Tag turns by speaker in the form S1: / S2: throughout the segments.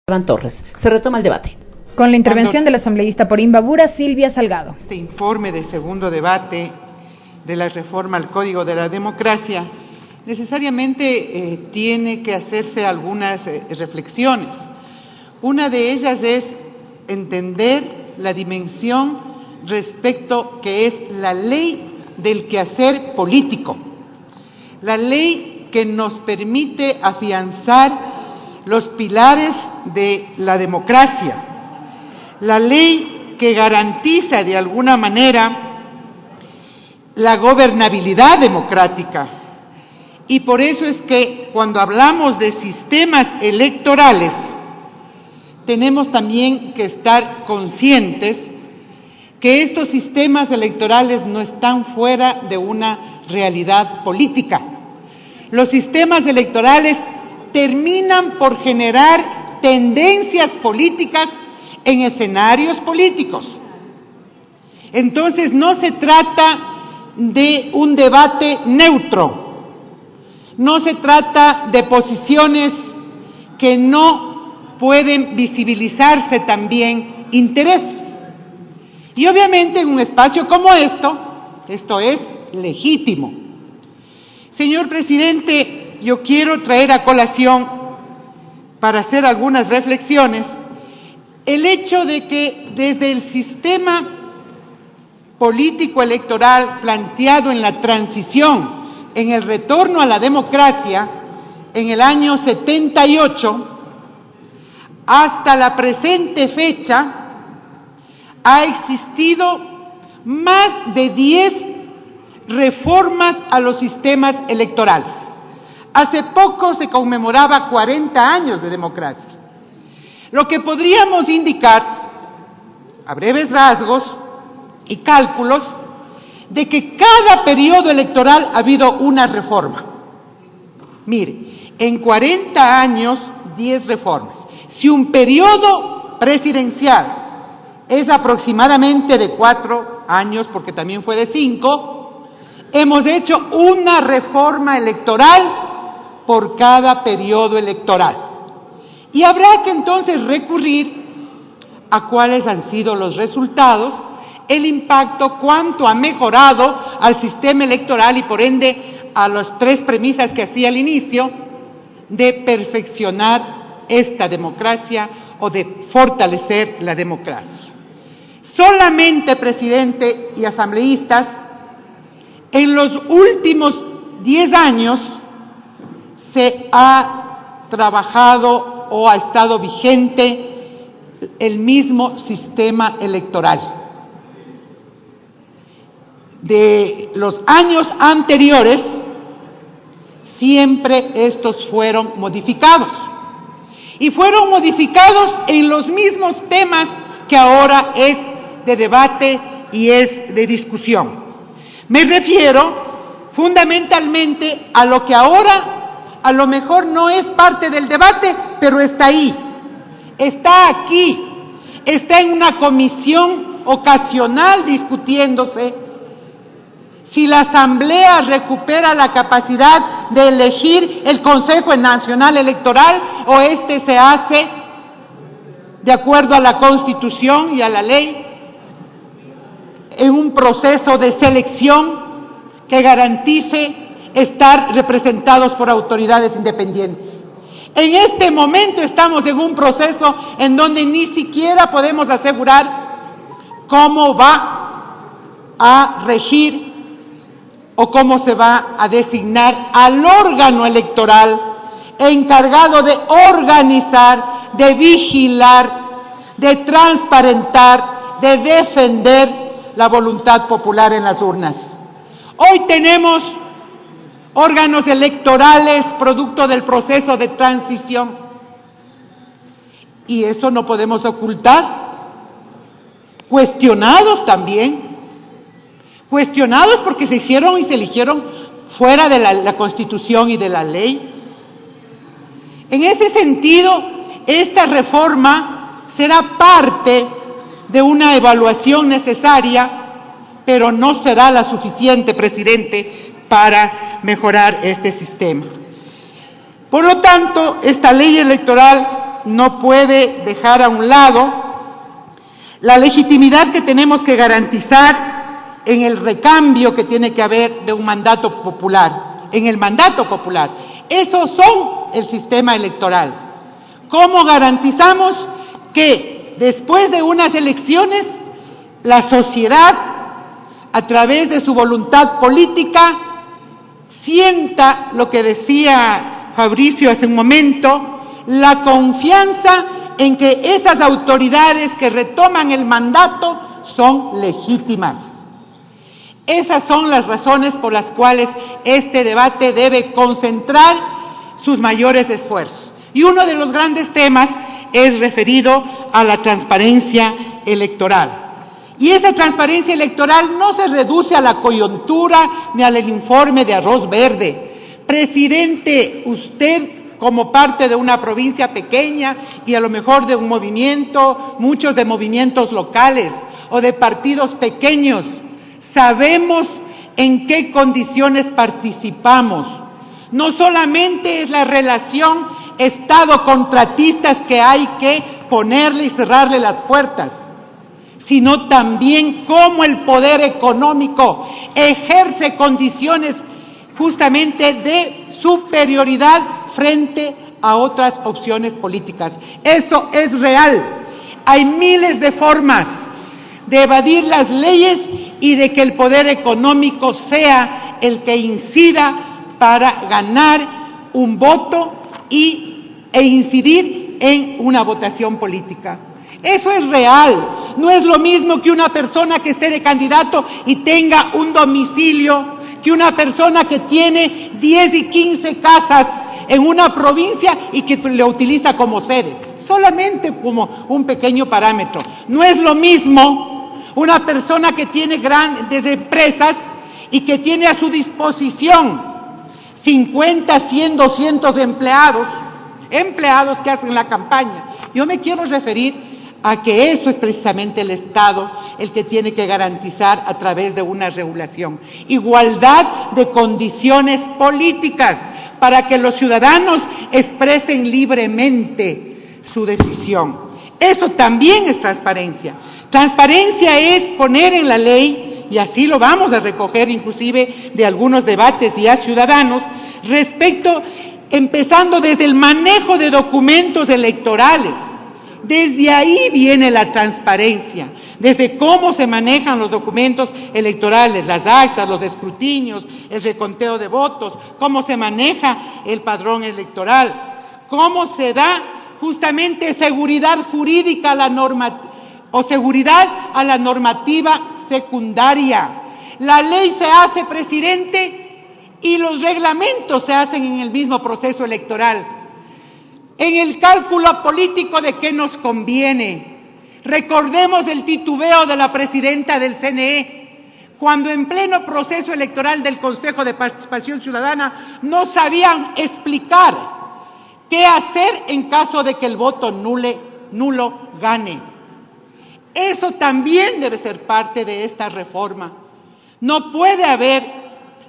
S1: Iván Torres. Se retoma el debate.
S2: Con la intervención del asambleísta por Imbabura, Silvia Salgado.
S3: Este informe de segundo debate de la reforma al Código de la Democracia necesariamente tiene que hacerse algunas reflexiones. Una de ellas es entender la dimensión respecto que es la ley del quehacer político, la ley que nos permite afianzar los pilares de la democracia, la ley que garantiza de alguna manera la gobernabilidad democrática. Y por eso es que cuando hablamos de sistemas electorales, tenemos también que estar conscientes que estos sistemas electorales no están fuera de una realidad política. Los sistemas electorales terminan por generar tendencias políticas en escenarios políticos. Entonces no se trata de un debate neutro, no se trata de posiciones que no pueden visibilizarse también intereses. Y obviamente en un espacio como esto es legítimo. Señor presidente, yo quiero traer a colación, para hacer algunas reflexiones, el hecho de que desde el sistema político electoral planteado en la transición, en el retorno a la democracia, en el año 78, hasta la presente fecha, ha existido más de 10 reformas a los sistemas electorales. Hace poco se conmemoraba 40 años de democracia. Lo que podríamos indicar, a breves rasgos y cálculos, de que cada periodo electoral ha habido una reforma. Mire, en 40 años, 10 reformas. Si un periodo presidencial es aproximadamente de 4 años, porque también fue de 5, hemos hecho una reforma electoral por cada periodo electoral. Y habrá que entonces recurrir a cuáles han sido los resultados, el impacto, cuánto ha mejorado al sistema electoral y por ende a las 3 premisas que hacía al inicio de perfeccionar esta democracia o de fortalecer la democracia. Solamente, presidente y asambleístas, en los últimos 10 años se ha trabajado o ha estado vigente el mismo sistema electoral. De los años anteriores, siempre estos fueron modificados. Y fueron modificados en los mismos temas que ahora es de debate y es de discusión. Me refiero fundamentalmente a lo que ahora a lo mejor no es parte del debate, pero está ahí, está aquí, está en una comisión ocasional discutiéndose si la Asamblea recupera la capacidad de elegir el Consejo Nacional Electoral o se hace de acuerdo a la Constitución y a la ley en un proceso de selección que garantice estar representados por autoridades independientes. En este momento estamos en un proceso en donde ni siquiera podemos asegurar cómo va a regir o cómo se va a designar al órgano electoral encargado de organizar, de vigilar, de transparentar, de defender la voluntad popular en las urnas. Hoy tenemos órganos electorales producto del proceso de transición y eso no podemos ocultar. Cuestionados también, cuestionados porque se hicieron y se eligieron fuera de la Constitución y de la ley. En ese sentido, esta reforma será parte de una evaluación necesaria, pero no será la suficiente, presidente, para mejorar este sistema. Por lo tanto, esta ley electoral no puede dejar a un lado la legitimidad que tenemos que garantizar en el recambio que tiene que haber de un mandato popular, en el mandato popular. Esos son el sistema electoral. ¿Cómo garantizamos que después de unas elecciones la sociedad, a través de su voluntad política, sienta lo que decía Fabricio hace un momento, la confianza en que esas autoridades que retoman el mandato son legítimas? Esas son las razones por las cuales este debate debe concentrar sus mayores esfuerzos. Y uno de los grandes temas es referido a la transparencia electoral. Y esa transparencia electoral no se reduce a la coyuntura ni al informe de arroz verde. Presidente, usted como parte de una provincia pequeña y a lo mejor de un movimiento, muchos de movimientos locales o de partidos pequeños, sabemos en qué condiciones participamos. No solamente es la relación Estado-contratistas que hay que ponerle y cerrarle las puertas, sino también cómo el poder económico ejerce condiciones justamente de superioridad frente a otras opciones políticas. Eso es real. Hay miles de formas de evadir las leyes y de que el poder económico sea el que incida para ganar un voto e incidir en una votación política. Eso es real. No es lo mismo que una persona que esté de candidato y tenga un domicilio, que una persona que tiene 10 y 15 casas en una provincia y que lo utiliza como sede, solamente como un pequeño parámetro. No es lo mismo una persona que tiene grandes empresas y que tiene a su disposición 50, 100, 200 empleados que hacen la campaña. Yo me quiero referir a que eso es precisamente el Estado el que tiene que garantizar a través de una regulación. Igualdad de condiciones políticas para que los ciudadanos expresen libremente su decisión. Eso también es transparencia. Transparencia es poner en la ley, y así lo vamos a recoger inclusive de algunos debates y a ciudadanos, respecto, empezando desde el manejo de documentos electorales. Desde ahí viene la transparencia, desde cómo se manejan los documentos electorales, las actas, los escrutinios, el reconteo de votos, cómo se maneja el padrón electoral, cómo se da justamente seguridad jurídica a la seguridad a la normativa secundaria. La ley se hace, presidente, y los reglamentos se hacen en el mismo proceso electoral. En el cálculo político de qué nos conviene. Recordemos el titubeo de la presidenta del CNE, cuando en pleno proceso electoral del Consejo de Participación Ciudadana no sabían explicar qué hacer en caso de que el voto nulo gane. Eso también debe ser parte de esta reforma. No puede haber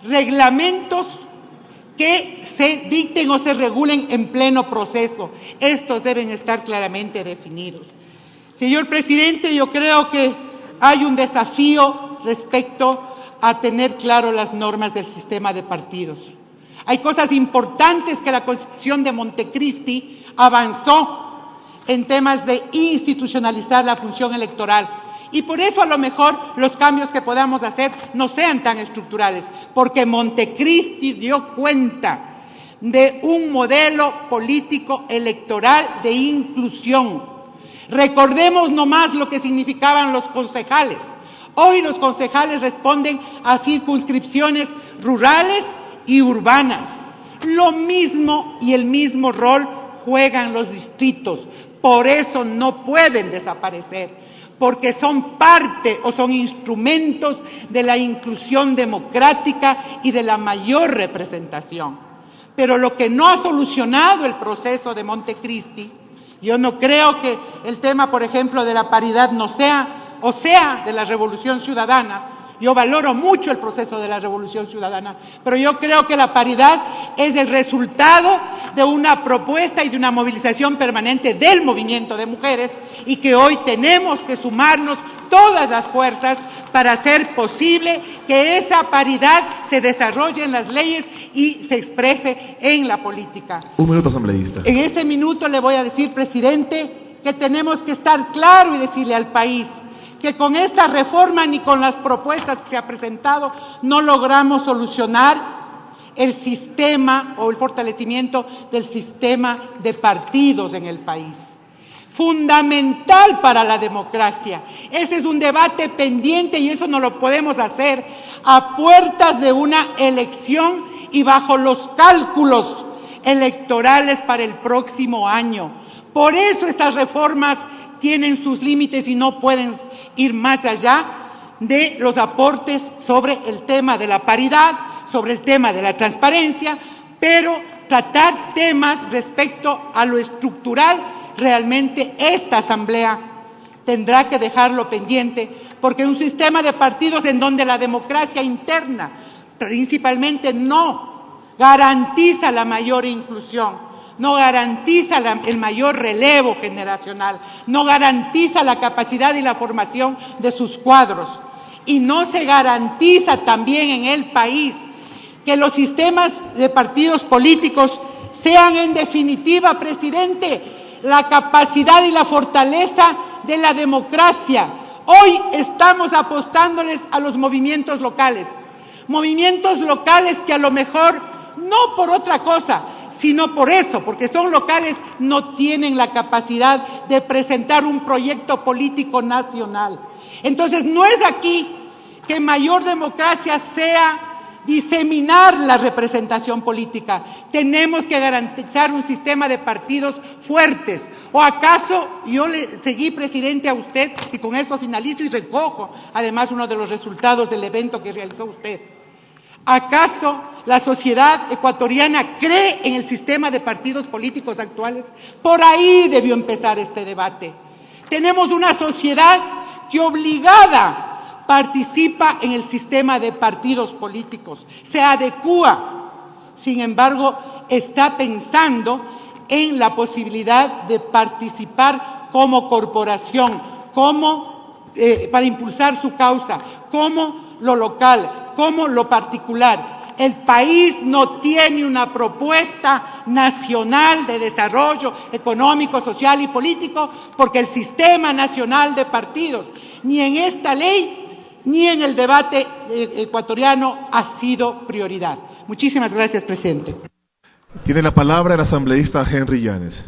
S3: reglamentos que se dicten o se regulen en pleno proceso. Estos deben estar claramente definidos. Señor presidente, yo creo que hay un desafío respecto a tener claro las normas del sistema de partidos. Hay cosas importantes que la Constitución de Montecristi avanzó en temas de institucionalizar la función electoral. Y por eso a lo mejor los cambios que podamos hacer no sean tan estructurales, porque Montecristi dio cuenta de un modelo político electoral de inclusión. Recordemos nomás lo que significaban los concejales. Hoy los concejales responden a circunscripciones rurales y urbanas. Lo mismo y el mismo rol juegan los distritos. Por eso no pueden desaparecer, porque son parte o son instrumentos de la inclusión democrática y de la mayor representación. Pero lo que no ha solucionado el proceso de Montecristi, yo no creo que el tema, por ejemplo, de la paridad no sea, o sea, de la Revolución Ciudadana. Yo valoro mucho el proceso de la Revolución Ciudadana, pero yo creo que la paridad es el resultado de una propuesta y de una movilización permanente del movimiento de mujeres, y que hoy tenemos que sumarnos todas las fuerzas para hacer posible que esa paridad se desarrolle en las leyes y se exprese en la política.
S4: Un minuto, asambleísta.
S3: En ese minuto le voy a decir, presidente, que tenemos que estar claro y decirle al país que con esta reforma ni con las propuestas que se ha presentado no logramos solucionar el sistema o el fortalecimiento del sistema de partidos en el país. Fundamental para la democracia. Ese es un debate pendiente y eso no lo podemos hacer a puertas de una elección y bajo los cálculos electorales para el próximo año. Por eso estas reformas tienen sus límites y no pueden ir más allá de los aportes sobre el tema de la paridad, sobre el tema de la transparencia, pero tratar temas respecto a lo estructural, realmente esta Asamblea tendrá que dejarlo pendiente, porque un sistema de partidos en donde la democracia interna principalmente no garantiza la mayor inclusión, no garantiza el mayor relevo generacional, no garantiza la capacidad y la formación de sus cuadros, y no se garantiza también en el país que los sistemas de partidos políticos sean en definitiva, presidente, la capacidad y la fortaleza de la democracia. Hoy estamos apostándoles a los movimientos locales que a lo mejor no por otra cosa, sino por eso, porque son locales, no tienen la capacidad de presentar un proyecto político nacional. Entonces no es aquí que mayor democracia sea diseminar la representación política. Tenemos que garantizar un sistema de partidos fuertes. ¿O acaso yo le seguí, presidente, a usted, y con eso finalizo y recojo además uno de los resultados del evento que realizó usted? ¿Acaso la sociedad ecuatoriana cree en el sistema de partidos políticos actuales? Por ahí debió empezar este debate. Tenemos una sociedad que obligada participa en el sistema de partidos políticos, se adecúa, sin embargo, está pensando en la posibilidad de participar como corporación, para impulsar su causa, como lo local, como lo particular. El país no tiene una propuesta nacional de desarrollo económico, social y político, porque el sistema nacional de partidos, ni en esta ley, ni en el debate ecuatoriano ha sido prioridad. Muchísimas gracias, presidente.
S4: Tiene la palabra el asambleísta Henry Llanes.